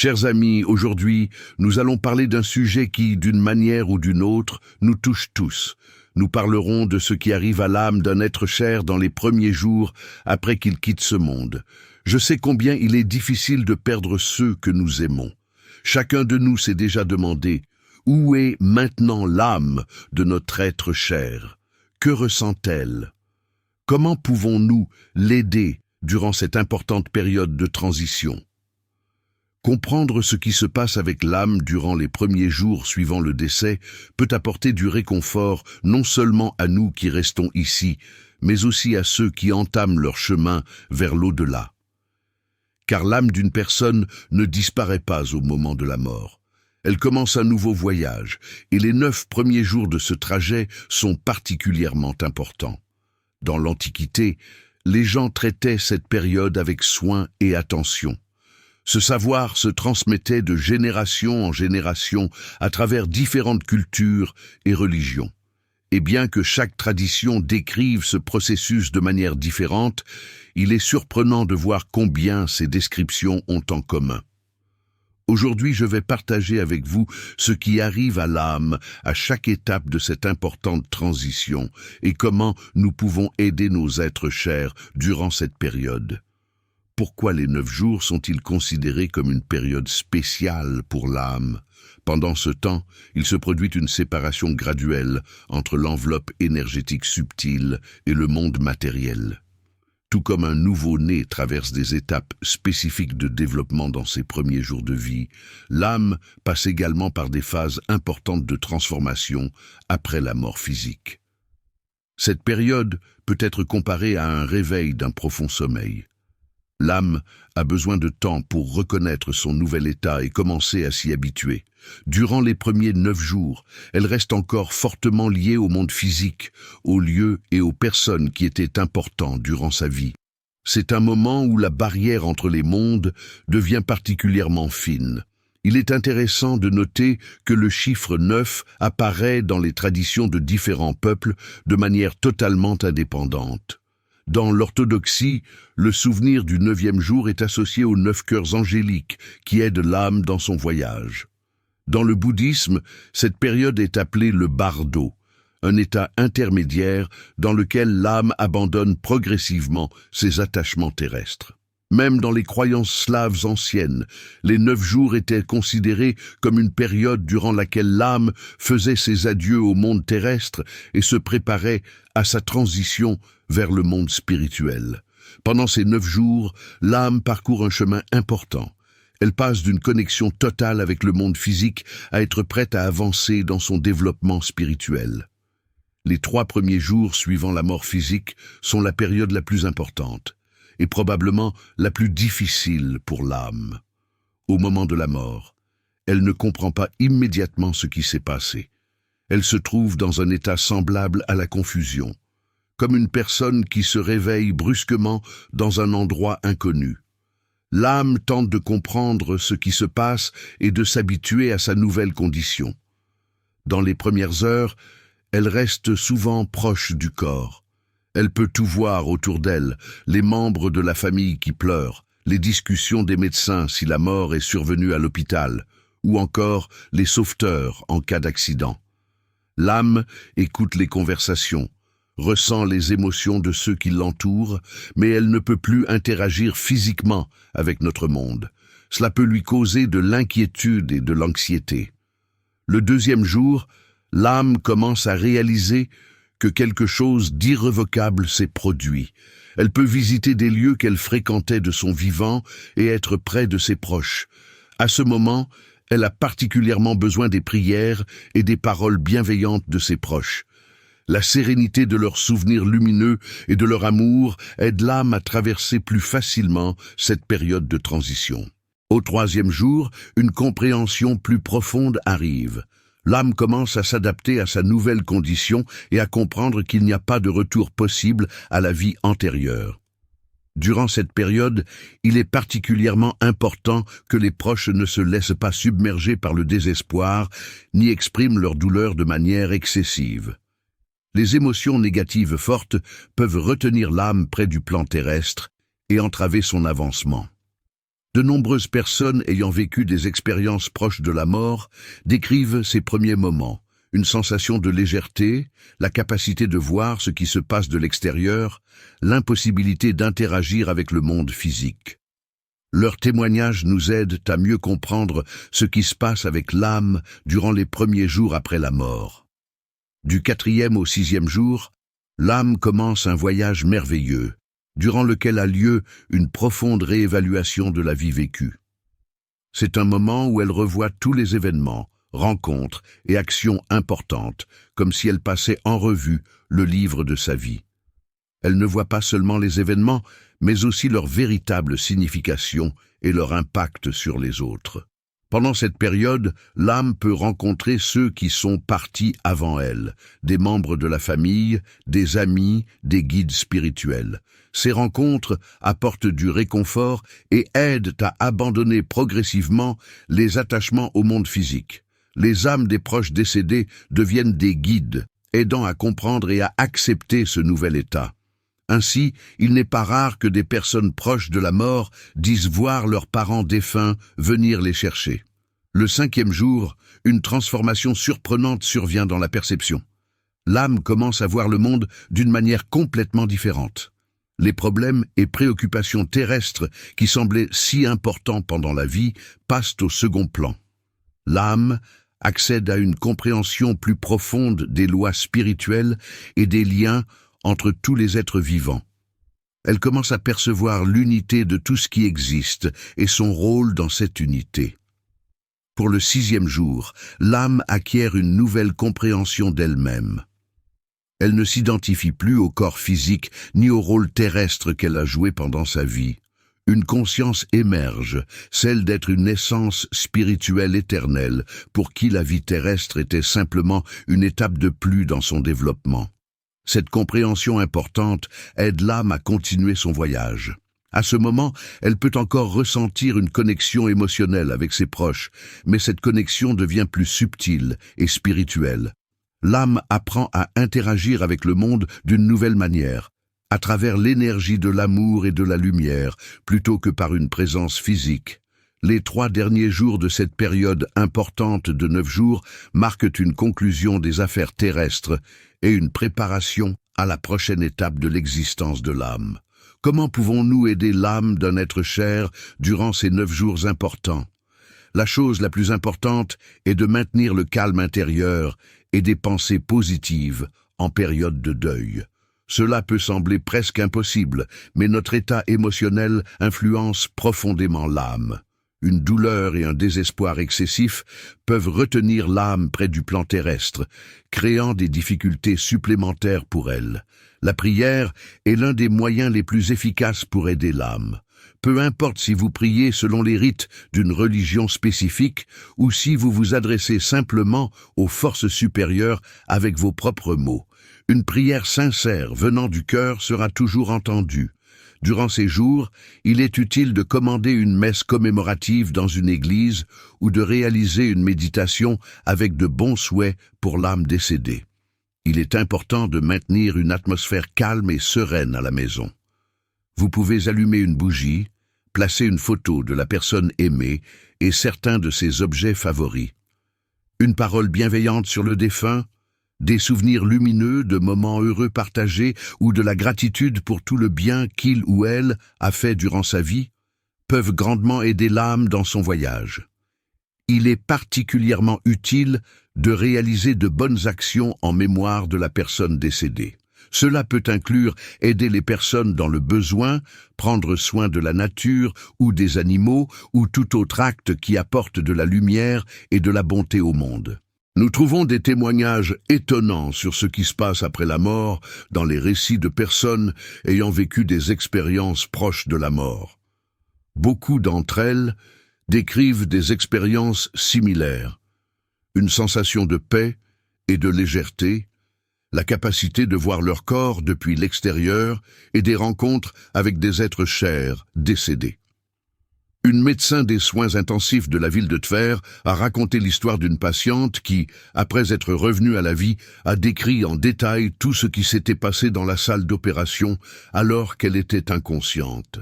Chers amis, aujourd'hui, nous allons parler d'un sujet qui, d'une manière ou d'une autre, nous touche tous. Nous parlerons de ce qui arrive à l'âme d'un être cher dans les premiers jours après qu'il quitte ce monde. Je sais combien il est difficile de perdre ceux que nous aimons. Chacun de nous s'est déjà demandé, où est maintenant l'âme de notre être cher? Que ressent-elle? Comment pouvons-nous l'aider durant cette importante période de transition? Comprendre ce qui se passe avec l'âme durant les premiers jours suivant le décès peut apporter du réconfort non seulement à nous qui restons ici, mais aussi à ceux qui entament leur chemin vers l'au-delà. Car l'âme d'une personne ne disparaît pas au moment de la mort. Elle commence un nouveau voyage, et les 9 premiers jours de ce trajet sont particulièrement importants. Dans l'Antiquité, les gens traitaient cette période avec soin et attention. Ce savoir se transmettait de génération en génération à travers différentes cultures et religions. Et bien que chaque tradition décrive ce processus de manière différente, il est surprenant de voir combien ces descriptions ont en commun. Aujourd'hui, je vais partager avec vous ce qui arrive à l'âme à chaque étape de cette importante transition et comment nous pouvons aider nos êtres chers durant cette période. Pourquoi les 9 jours sont-ils considérés comme une période spéciale pour l'âme? Pendant ce temps, il se produit une séparation graduelle entre l'enveloppe énergétique subtile et le monde matériel. Tout comme un nouveau-né traverse des étapes spécifiques de développement dans ses premiers jours de vie, l'âme passe également par des phases importantes de transformation après la mort physique. Cette période peut être comparée à un réveil d'un profond sommeil. L'âme a besoin de temps pour reconnaître son nouvel état et commencer à s'y habituer. Durant les premiers 9 jours, elle reste encore fortement liée au monde physique, aux lieux et aux personnes qui étaient importants durant sa vie. C'est un moment où la barrière entre les mondes devient particulièrement fine. Il est intéressant de noter que le chiffre 9 apparaît dans les traditions de différents peuples de manière totalement indépendante. Dans l'orthodoxie, le souvenir du 9e jour est associé aux 9 cœurs angéliques qui aident l'âme dans son voyage. Dans le bouddhisme, cette période est appelée le bardo, un état intermédiaire dans lequel l'âme abandonne progressivement ses attachements terrestres. Même dans les croyances slaves anciennes, les 9 jours étaient considérés comme une période durant laquelle l'âme faisait ses adieux au monde terrestre et se préparait à sa transition vers le monde spirituel. Pendant ces 9 jours, l'âme parcourt un chemin important. Elle passe d'une connexion totale avec le monde physique à être prête à avancer dans son développement spirituel. Les 3 premiers jours suivant la mort physique sont la période la plus importante et probablement la plus difficile pour l'âme. Au moment de la mort, elle ne comprend pas immédiatement ce qui s'est passé. Elle se trouve dans un état semblable à la confusion, comme une personne qui se réveille brusquement dans un endroit inconnu. L'âme tente de comprendre ce qui se passe et de s'habituer à sa nouvelle condition. Dans les premières heures, elle reste souvent proche du corps. Elle peut tout voir autour d'elle, les membres de la famille qui pleurent, les discussions des médecins si la mort est survenue à l'hôpital, ou encore les sauveteurs en cas d'accident. L'âme écoute les conversations, ressent les émotions de ceux qui l'entourent, mais elle ne peut plus interagir physiquement avec notre monde. Cela peut lui causer de l'inquiétude et de l'anxiété. Le 2e jour, l'âme commence à réaliser que quelque chose d'irrévocable s'est produit. Elle peut visiter des lieux qu'elle fréquentait de son vivant et être près de ses proches. À ce moment, elle a particulièrement besoin des prières et des paroles bienveillantes de ses proches. La sérénité de leurs souvenirs lumineux et de leur amour aide l'âme à traverser plus facilement cette période de transition. Au 3e jour, une compréhension plus profonde arrive. L'âme commence à s'adapter à sa nouvelle condition et à comprendre qu'il n'y a pas de retour possible à la vie antérieure. Durant cette période, il est particulièrement important que les proches ne se laissent pas submerger par le désespoir, ni expriment leur douleur de manière excessive. Les émotions négatives fortes peuvent retenir l'âme près du plan terrestre et entraver son avancement. De nombreuses personnes ayant vécu des expériences proches de la mort décrivent ces premiers moments, une sensation de légèreté, la capacité de voir ce qui se passe de l'extérieur, l'impossibilité d'interagir avec le monde physique. Leurs témoignages nous aident à mieux comprendre ce qui se passe avec l'âme durant les premiers jours après la mort. Du 4e au 6e jour, l'âme commence un voyage merveilleux, durant lequel a lieu une profonde réévaluation de la vie vécue. C'est un moment où elle revoit tous les événements, rencontres et actions importantes, comme si elle passait en revue le livre de sa vie. Elle ne voit pas seulement les événements, mais aussi leur véritable signification et leur impact sur les autres. Pendant cette période, l'âme peut rencontrer ceux qui sont partis avant elle, des membres de la famille, des amis, des guides spirituels. Ces rencontres apportent du réconfort et aident à abandonner progressivement les attachements au monde physique. Les âmes des proches décédés deviennent des guides, aidant à comprendre et à accepter ce nouvel état. Ainsi, il n'est pas rare que des personnes proches de la mort disent voir leurs parents défunts venir les chercher. Le 5e jour, une transformation surprenante survient dans la perception. L'âme commence à voir le monde d'une manière complètement différente. Les problèmes et préoccupations terrestres qui semblaient si importants pendant la vie passent au second plan. L'âme accède à une compréhension plus profonde des lois spirituelles et des liens entre tous les êtres vivants. Elle commence à percevoir l'unité de tout ce qui existe et son rôle dans cette unité. Pour le 6e jour, l'âme acquiert une nouvelle compréhension d'elle-même. Elle ne s'identifie plus au corps physique ni au rôle terrestre qu'elle a joué pendant sa vie. Une conscience émerge, celle d'être une essence spirituelle éternelle, pour qui la vie terrestre était simplement une étape de plus dans son développement. Cette compréhension importante aide l'âme à continuer son voyage. À ce moment, elle peut encore ressentir une connexion émotionnelle avec ses proches, mais cette connexion devient plus subtile et spirituelle. L'âme apprend à interagir avec le monde d'une nouvelle manière, à travers l'énergie de l'amour et de la lumière, plutôt que par une présence physique. Les 3 derniers jours de cette période importante de 9 jours marquent une conclusion des affaires terrestres et une préparation à la prochaine étape de l'existence de l'âme. Comment pouvons-nous aider l'âme d'un être cher durant ces 9 jours importants? La chose la plus importante est de maintenir le calme intérieur et des pensées positives en période de deuil. Cela peut sembler presque impossible, mais notre état émotionnel influence profondément l'âme. Une douleur et un désespoir excessifs peuvent retenir l'âme près du plan terrestre, créant des difficultés supplémentaires pour elle. La prière est l'un des moyens les plus efficaces pour aider l'âme. Peu importe si vous priez selon les rites d'une religion spécifique ou si vous vous adressez simplement aux forces supérieures avec vos propres mots. Une prière sincère venant du cœur sera toujours entendue. Durant ces jours, il est utile de commander une messe commémorative dans une église ou de réaliser une méditation avec de bons souhaits pour l'âme décédée. Il est important de maintenir une atmosphère calme et sereine à la maison. Vous pouvez allumer une bougie, placer une photo de la personne aimée et certains de ses objets favoris. Une parole bienveillante sur le défunt, des souvenirs lumineux de moments heureux partagés ou de la gratitude pour tout le bien qu'il ou elle a fait durant sa vie, peuvent grandement aider l'âme dans son voyage. Il est particulièrement utile de réaliser de bonnes actions en mémoire de la personne décédée. Cela peut inclure aider les personnes dans le besoin, prendre soin de la nature ou des animaux ou tout autre acte qui apporte de la lumière et de la bonté au monde. Nous trouvons des témoignages étonnants sur ce qui se passe après la mort dans les récits de personnes ayant vécu des expériences proches de la mort. Beaucoup d'entre elles décrivent des expériences similaires, une sensation de paix et de légèreté, la capacité de voir leur corps depuis l'extérieur et des rencontres avec des êtres chers décédés. Une médecin des soins intensifs de la ville de Tver a raconté l'histoire d'une patiente qui, après être revenue à la vie, a décrit en détail tout ce qui s'était passé dans la salle d'opération alors qu'elle était inconsciente.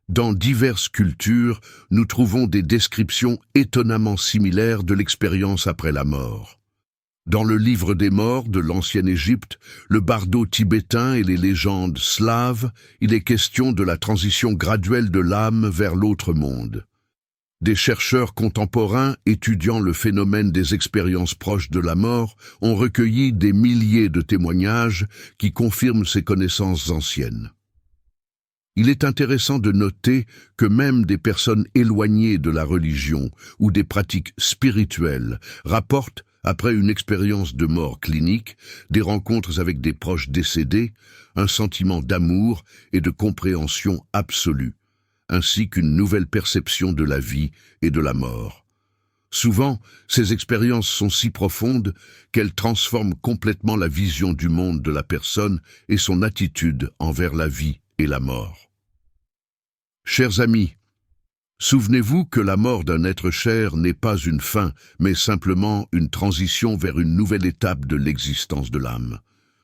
Dans diverses cultures, nous trouvons des descriptions étonnamment similaires de l'expérience après la mort. Dans le livre des morts de l'ancienne Égypte, le bardo tibétain et les légendes slaves, il est question de la transition graduelle de l'âme vers l'autre monde. Des chercheurs contemporains étudiant le phénomène des expériences proches de la mort ont recueilli des milliers de témoignages qui confirment ces connaissances anciennes. Il est intéressant de noter que même des personnes éloignées de la religion ou des pratiques spirituelles rapportent, après une expérience de mort clinique, des rencontres avec des proches décédés, un sentiment d'amour et de compréhension absolue, ainsi qu'une nouvelle perception de la vie et de la mort. Souvent, ces expériences sont si profondes qu'elles transforment complètement la vision du monde de la personne et son attitude envers la vie et la mort. Chers amis, souvenez-vous que la mort d'un être cher n'est pas une fin, mais simplement une transition vers une nouvelle étape de l'existence de l'âme.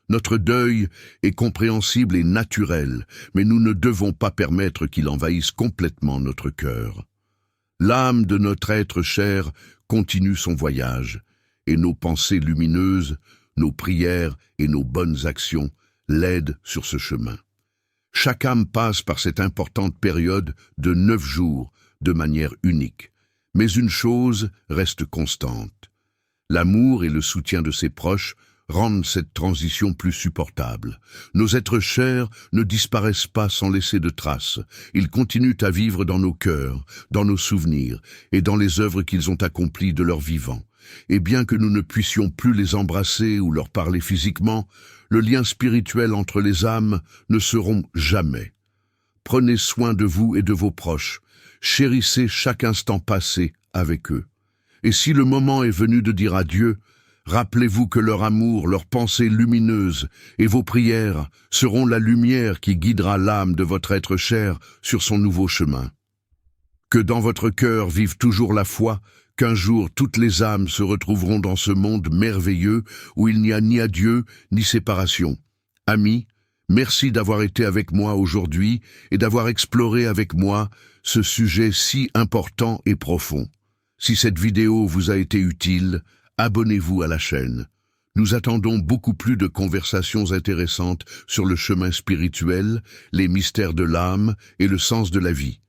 Notre deuil est compréhensible et naturel, mais nous ne devons pas permettre qu'il envahisse complètement notre cœur. L'âme de notre être cher continue son voyage, et nos pensées lumineuses, nos prières et nos bonnes actions l'aident sur ce chemin. Chaque âme passe par cette importante période de 9 jours de manière unique. Mais une chose reste constante. L'amour et le soutien de ses proches rendent cette transition plus supportable. Nos êtres chers ne disparaissent pas sans laisser de traces. Ils continuent à vivre dans nos cœurs, dans nos souvenirs et dans les œuvres qu'ils ont accomplies de leur vivant. Et bien que nous ne puissions plus les embrasser ou leur parler physiquement, le lien spirituel entre les âmes ne se rompt jamais. Prenez soin de vous et de vos proches. Chérissez chaque instant passé avec eux. Et si le moment est venu de dire adieu, rappelez-vous que leur amour, leurs pensées lumineuses et vos prières seront la lumière qui guidera l'âme de votre être cher sur son nouveau chemin. Que dans votre cœur vive toujours la foi qu'un jour toutes les âmes se retrouveront dans ce monde merveilleux où il n'y a ni adieu ni séparation. Amis, merci d'avoir été avec moi aujourd'hui et d'avoir exploré avec moi ce sujet si important et profond. Si cette vidéo vous a été utile, abonnez-vous à la chaîne. Nous attendons beaucoup plus de conversations intéressantes sur le chemin spirituel, les mystères de l'âme et le sens de la vie.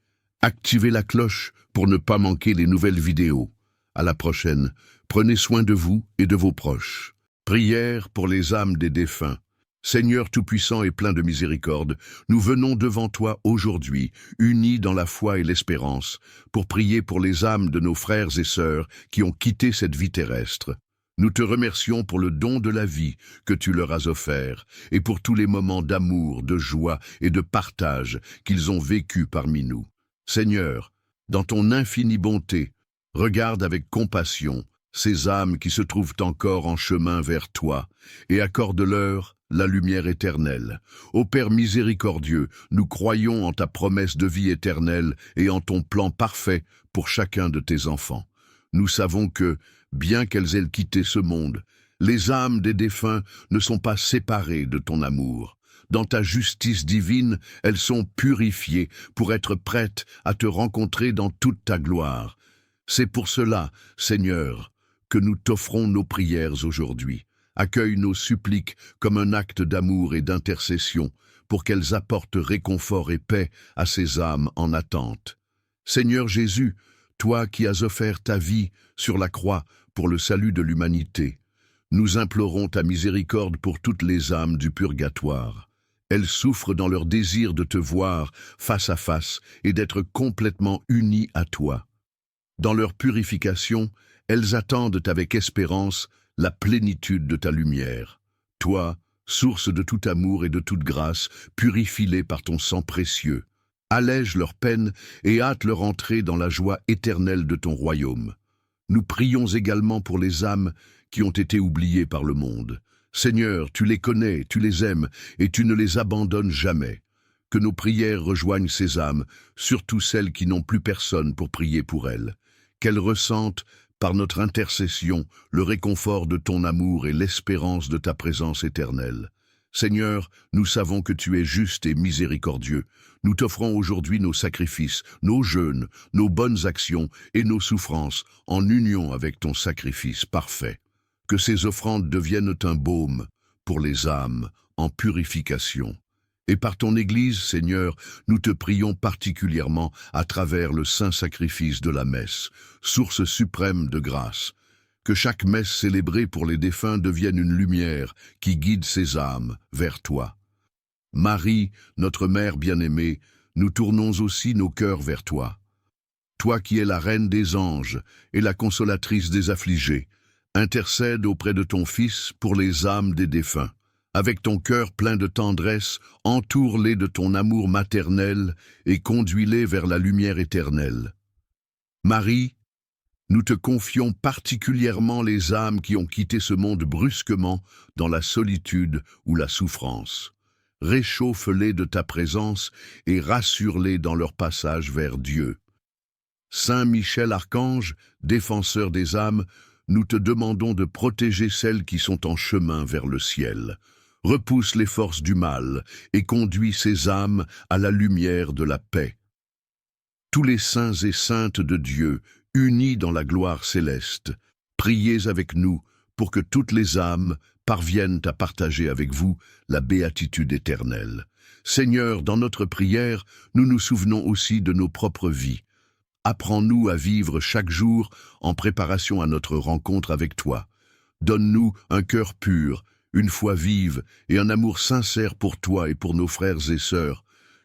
Activez la cloche pour ne pas manquer les nouvelles vidéos. À la prochaine, prenez soin de vous et de vos proches. Prière pour les âmes des défunts. Seigneur tout-puissant et plein de miséricorde, nous venons devant toi aujourd'hui, unis dans la foi et l'espérance, pour prier pour les âmes de nos frères et sœurs qui ont quitté cette vie terrestre. Nous te remercions pour le don de la vie que tu leur as offert et pour tous les moments d'amour, de joie et de partage qu'ils ont vécus parmi nous. Seigneur, dans ton infinie bonté, regarde avec compassion ces âmes qui se trouvent encore en chemin vers toi et accorde-leur la lumière éternelle. Ô Père miséricordieux, nous croyons en ta promesse de vie éternelle et en ton plan parfait pour chacun de tes enfants. Nous savons que, bien qu'elles aient quitté ce monde, les âmes des défunts ne sont pas séparées de ton amour. Dans ta justice divine, elles sont purifiées pour être prêtes à te rencontrer dans toute ta gloire. C'est pour cela, Seigneur, que nous t'offrons nos prières aujourd'hui. Accueille nos suppliques comme un acte d'amour et d'intercession pour qu'elles apportent réconfort et paix à ces âmes en attente. Seigneur Jésus, toi qui as offert ta vie sur la croix pour le salut de l'humanité, nous implorons ta miséricorde pour toutes les âmes du purgatoire. Elles souffrent dans leur désir de te voir face à face et d'être complètement unies à toi. Dans leur purification, elles attendent avec espérance la plénitude de ta lumière. Toi, source de tout amour et de toute grâce, purifie-les par ton sang précieux. Allège leurs peines et hâte leur entrée dans la joie éternelle de ton royaume. Nous prions également pour les âmes qui ont été oubliées par le monde. Seigneur, tu les connais, tu les aimes et tu ne les abandonnes jamais. Que nos prières rejoignent ces âmes, surtout celles qui n'ont plus personne pour prier pour elles. Qu'elles ressentent, par notre intercession, le réconfort de ton amour et l'espérance de ta présence éternelle. Seigneur, nous savons que tu es juste et miséricordieux. Nous t'offrons aujourd'hui nos sacrifices, nos jeûnes, nos bonnes actions et nos souffrances en union avec ton sacrifice parfait. Que ces offrandes deviennent un baume pour les âmes en purification. Et par ton Église, Seigneur, nous te prions particulièrement à travers le saint sacrifice de la messe, source suprême de grâce. Que chaque messe célébrée pour les défunts devienne une lumière qui guide ces âmes vers toi. Marie, notre Mère bien-aimée, nous tournons aussi nos cœurs vers toi. Toi qui es la Reine des anges et la consolatrice des affligés, intercède auprès de ton Fils pour les âmes des défunts. Avec ton cœur plein de tendresse, entoure-les de ton amour maternel et conduis-les vers la lumière éternelle. Marie, nous te confions particulièrement les âmes qui ont quitté ce monde brusquement dans la solitude ou la souffrance. Réchauffe-les de ta présence et rassure-les dans leur passage vers Dieu. Saint Michel Archange, défenseur des âmes, nous te demandons de protéger celles qui sont en chemin vers le ciel. Repousse les forces du mal et conduis ces âmes à la lumière de la paix. Tous les saints et saintes de Dieu, unis dans la gloire céleste, priez avec nous pour que toutes les âmes parviennent à partager avec vous la béatitude éternelle. Seigneur, dans notre prière, nous nous souvenons aussi de nos propres vies. Apprends-nous à vivre chaque jour en préparation à notre rencontre avec toi. Donne-nous un cœur pur, une foi vive et un amour sincère pour toi et pour nos frères et sœurs.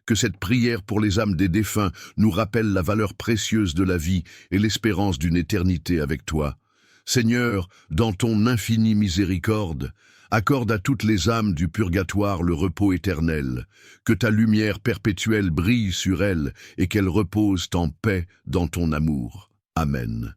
Que cette prière pour les âmes des défunts nous rappelle la valeur précieuse de la vie et l'espérance d'une éternité avec toi. Seigneur, dans ton infinie miséricorde, accorde à toutes les âmes du purgatoire le repos éternel. Que ta lumière perpétuelle brille sur elles et qu'elles reposent en paix dans ton amour. Amen.